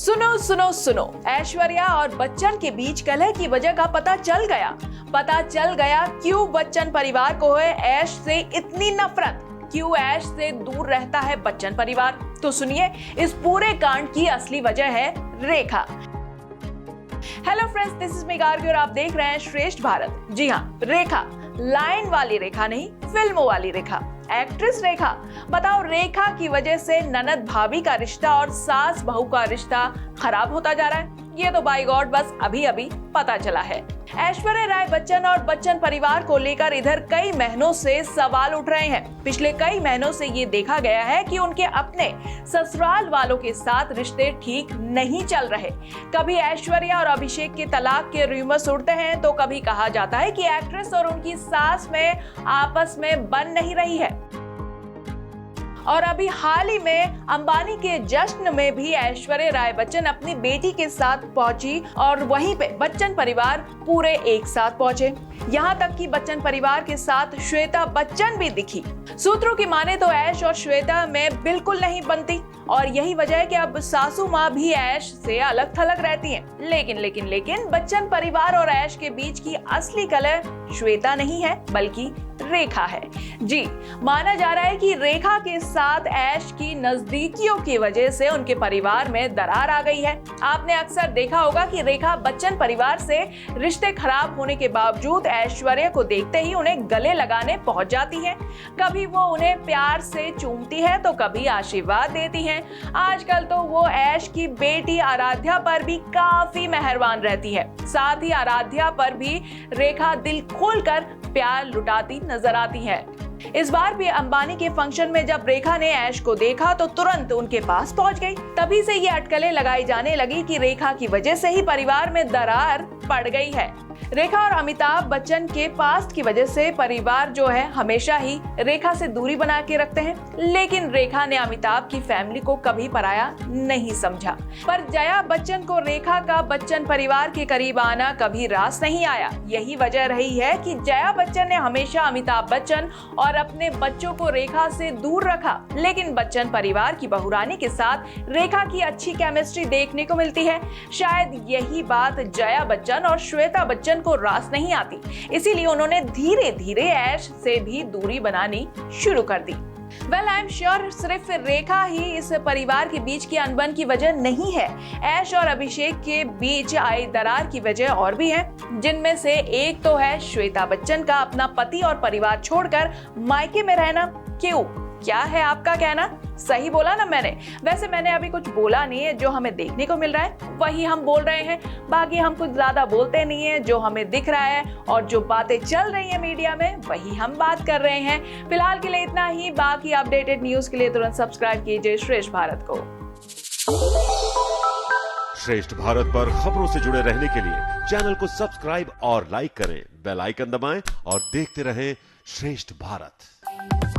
सुनो सुनो सुनो, ऐश्वर्या और बच्चन के बीच कलह की वजह का पता चल गया क्यों बच्चन परिवार को है ऐश से इतनी नफरत, क्यों ऐश से दूर रहता है बच्चन परिवार। तो सुनिए, इस पूरे कांड की असली वजह है Rekha. Hello friends, this is me Gargi और आप देख रहे हैं श्रेष्ठ भारत। जी हाँ, रेखा, लाइन वाली रेखा नहीं, फिल्मों वाली रेखा, एक्ट्रेस रेखा। बताओ, रेखा की वजह से ननद भाभी का रिश्ता और सास बहू का रिश्ता खराब होता जा रहा है। ये तो बाय गॉड बस अभी अभी पता चला है। ऐश्वर्या राय बच्चन और बच्चन परिवार को लेकर इधर कई महीनों से सवाल उठ रहे हैं। पिछले कई महीनों से ये देखा गया है कि उनके अपने ससुराल वालों के साथ रिश्ते ठीक नहीं चल रहे। कभी ऐश्वर्या और अभिषेक के तलाक के रूमर्स उड़ते हैं, तो कभी कहा जाता है कि एक्ट्रेस और उनकी सास में आपस में बन नहीं रही है। और अभी हाल ही में अंबानी के जश्न में भी ऐश्वर्या राय बच्चन अपनी बेटी के साथ पहुंची और वहीं पे बच्चन परिवार पूरे एक साथ पहुंचे। यहाँ तक कि बच्चन परिवार के साथ श्वेता बच्चन भी दिखी। सूत्रों की माने तो ऐश और श्वेता में बिल्कुल नहीं बनती और यही वजह है कि अब सासू माँ भी ऐश से अलग थलग रहती हैं। लेकिन बच्चन परिवार और ऐश के बीच की असली कलह श्वेता नहीं है बल्कि रेखा है। जी, माना जा रहा है कि रेखा के साथ ऐश की नजदीकियों की वजह से उनके परिवार में दरार आ गई है। आपने अक्सर देखा होगा कि रेखा बच्चन परिवार से रिश्ते खराब होने के बावजूद ऐश्वर्या को देखते ही उन्हें गले लगाने पहुंच जाती है। कभी वो उन्हें प्यार से चूमती है तो कभी आशीर्वाद देती है। आजकल तो वो ऐश की बेटी आराध्या पर भी काफी मेहरबान रहती है। साथ ही आराध्या पर भी रेखा दिल खोलकर प्यार लुटाती नजर आती है। इस बार भी अंबानी के फंक्शन में जब रेखा ने ऐश को देखा तो तुरंत उनके पास पहुंच गई। तभी से ये अटकलें लगाई जाने लगी कि रेखा की वजह से ही परिवार में दरार पड़ गई है। रेखा और अमिताभ बच्चन के पास्ट की वजह से परिवार जो है हमेशा ही रेखा से दूरी बना के रखते हैं, लेकिन रेखा ने अमिताभ की फैमिली को कभी पराया नहीं समझा। पर जया बच्चन को रेखा का बच्चन परिवार के करीब आना कभी रास नहीं आया। यही वजह रही है कि जया बच्चन ने हमेशा अमिताभ बच्चन और अपने बच्चों को रेखा से दूर रखा। लेकिन बच्चन परिवार की बहू रानी के साथ रेखा की अच्छी केमिस्ट्री देखने को मिलती है। शायद यही बात जया बच्चन और श्वेता बच्चन को रास नहीं आती, इसीलिए उन्होंने धीरे धीरे ऐश से भी दूरी बनानी शुरू कर दी। वेल, आई एम श्योर सिर्फ रेखा ही इस परिवार के बीच की अनबन की वजह नहीं है। ऐश और अभिषेक के बीच आई दरार की वजह और भी है, जिनमें से एक तो है श्वेता बच्चन का अपना पति और परिवार छोड़कर मायके में रहना। क्यों, क्या है आपका कहना? सही बोला ना मैंने? वैसे मैंने अभी कुछ बोला नहीं है, जो हमें देखने को मिल रहा है वही हम बोल रहे हैं। बाकी हम कुछ ज्यादा बोलते नहीं है, जो हमें दिख रहा है और जो बातें चल रही है मीडिया में वही हम बात कर रहे हैं। फिलहाल के लिए इतना ही। बाकी अपडेटेड न्यूज के लिए तुरंत सब्सक्राइब कीजिए श्रेष्ठ भारत को। श्रेष्ठ भारत पर खबरों से जुड़े रहने के लिए चैनल को सब्सक्राइब और लाइक करें, बेल आइकन दबाएं और देखते रहें श्रेष्ठ भारत।